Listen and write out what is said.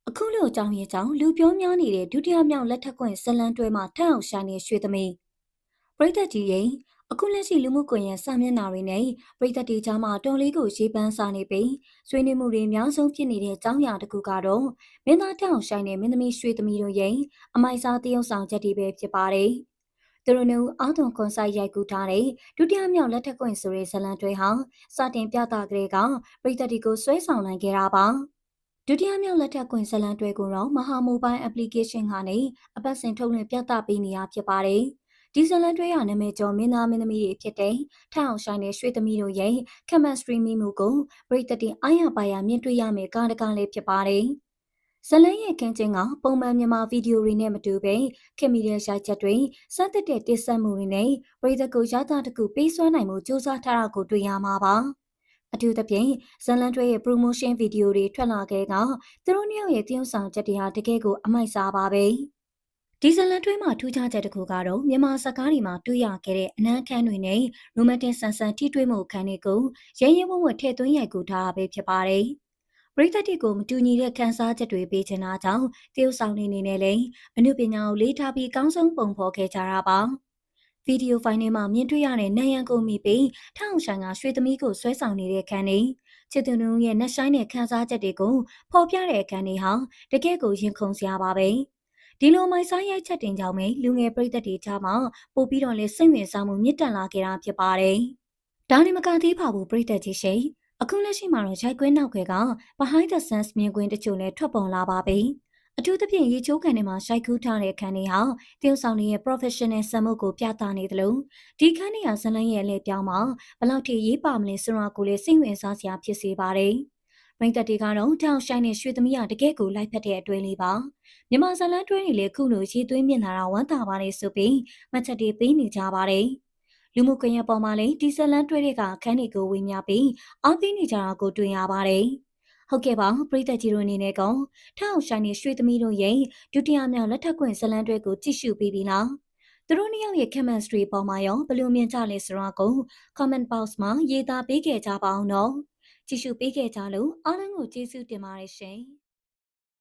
အခုလိုအကြောင်းရဲ့ကြောင့်လူပြောများနေတဲ့ဒုတိယမြောက်လက်ထက်ကွင်ဇလန်တွဲမှာထက်အောင်ရှာနေရွှေသမီးပရိသတ်ကြီးရင်အခုလက်ရှိလူမှုကွန်ရက်စာမျက်နှာတွေနဲ့ပရိသတ်တွေကြားမှာတော်လေးကိုရေးပန်းစားနေပြီးဆွေးနွေးမှုတွေအများဆုံးဖြစ်နေတဲ့အကြောင်းအရာတစ်ခုကတော့မင်းသားထက်အောင်ရှိုင်းနဲ့မင်းသမီးရွှေသမီးတို့ရဲ့အမိုက်စားတရုပ်ဆောင်ချက်တွေပဲဖြစ်ပါတယ်သူတို့နဲ့အာသွန်ကွန်ဆိုင်ရိုက်ကူးထားတဲ့ဒုတိယမြောက်လက်ထက်ကွင်ဆိုတဲ့ဇလန်တွဲဟာစတင်ပြသကြတဲ့ကပရိသတ်တွေကိုဆွဲဆောင်နိုင်ခဲ့တာပါဒုတိယမြောက်လက်ထက်ကွင်ဇလန်တွဲကိုတော့မဟာမိုဘိုင်း application ကနေအပတ်စဉ်ထုတ်လွှင့်ပြသပေးနေရဖြစ်ပါတယ်။ဒီဇလန်တွဲရနာမည်ကျော်မင်းသားမင်းသမီးတွေဖြစ်တဲ့ထအောင်ရှိုင်းနဲ့ရွှေသမီးတို့ရဲ့ chemistry မိမှုကိုပရိသတ်တွေအားရပါရမြင်တွေ့ရမယ်ကားတကားလေးဖြစ်ပါတယ်။ဇလန်ရဲ့ခင်းချင်းကပုံမှန်မြန်မာဗီဒီယိုတွေနဲ့မတူဘဲခင်မီတဲ့ရိုက်ချက်တွေစသစ်တဲ့တိဆက်မှုတွေနဲ့ပရိသတ်ကိုရတာတကူပေးစွမ်းနိုင်မှုစူးစမ်းထားတာကိုတွေ့ရမှာပါ။အထူးသဖြင့်ဇလန်တွဲရဲ့ promotion ဗီဒီယိုတွေထွက်လာခဲ့ကသူတို့နှစ်ယောက်ရဲ့တရုပ်ဆောင်ချက်တွေဟာတကယ်ကိုအမိုက်စားပါပဲဒီဇလန်တွဲမှာထူးခြားချက်တစ်ခုကတော့မြန်မာစကားတွေမှာတွေ့ရခဲ့တဲ့အနမ်းခန်းတွေနဲ့ရိုမန်တစ်ဆန်ဆန်ထိတွေ့မှုအခန်းတွေကိုရဲရဲဝံ့ဝံ့ထည့်သွင်းရိုက်ကူးထားတာပဲဖြစ်ပါတယ်ပရိသတ်တွေကိုမတူညီတဲ့ခန်းစားချက်တွေပေးချင်တာကြောင့်တရုပ်ဆောင်တွေအနေနဲ့လည်းအမှုပညာကိုလေးထားပြီးကောင်းဆုံးပုံဖော်ခဲ့ကြတာပါဗီဒီယိုဖိုင်ထဲမှာမြင်တွေ့ရတဲ့နယံကိုမိပြီးထောင်ဆိုင်ကရွှေသမီးကိုဆွဲဆောင်နေတဲ့ခန်းတွေချစ်သူတို့ရဲ့နှက်ဆိုင်တဲ့ခန်းစားချက်တွေကိုဖော်ပြတဲ့အခန်းတွေဟာတကယ့်ကိုရင်ခုန်စရာပါပဲဒီလိုမိုက်ဆိုင်ရိုက်ချက်တင်ကြောင့်ပဲလူငယ်ပရိသတ်တွေကြားမှာပို့ပြီးတော့လဲစိတ်ဝင်စားမှုမြင့်တက်လာခဲ့တာဖြစ်ပါတယ်ဒါနဲ့မကသေးပါဘူးပရိသတ်ကြီးရှိအခုလက်ရှိမှာတော့ရိုက်ကွင်းနောက်ခွဲက behind the scenes မြင်ကွင်းတချို့လည်းထွက်ပေါ်လာပါပြီအထူးသဖြင့်ရေချိုးကန်ထဲမှာရှိုက်ကူးထားတဲ့ခန်းတွေဟာတရုတ်ဆောင်တွေရဲ့ professional စံမှုကိုပြသနေသလိုဒီခန်းတွေဟာဇလန်ရဲ့အလဲပြောင်းမှာဘယ်လောက်ထိရေးပါမလဲဆိုတာကိုလည်းစိတ်ဝင်စားစရာဖြစ်စေပါတယ်။မိတ်သက်တွေကတော့ထောင်ရှိုင်းနဲ့ရွှေသမီးရတကယ့်ကိုလိုက်ဖက်တဲ့အတွေ့လေးပါ။မြန်မာဇလန်တွဲတွေလည်းခုလိုရေးသွင်းမြင်လာတာဝမ်းသာပါတယ်ဆိုပြီးမှတ်ချက်တွေပေးနေကြပါတယ်။လူမှုကွန်ရက်ပေါ်မှာလည်းဒီဇလန်တွဲတွေကအခန်းတွေကိုဝေမျှပြီးအားပေးနေကြတာကိုတွေ့ရပါတယ်။ဟုတ်ကဲ့ပါပရိသတ်ကြီးတို့အနေနဲ့ကောထောင်ရှိုင်းနဲ့ရွှေသမီးတို့ရဲ့ဒုတိယမြောက်လက်ထက်ကွင်ဇလန်တွဲကိုကြည့်ရှုပြီးပြီလားသူတို့နှစ်ယောက်ရဲ့ chemistry ပေါ်မှာရောဘယ်လိုမြင်ကြလဲဆိုတာကို comment box မှာရေးသားပေးခဲ့ကြပါအောင်နော်ကြည့်ရှုပေးခဲ့ကြလို့အားလုံးကိုကျေးဇူးတင်ပါတယ်ရှင်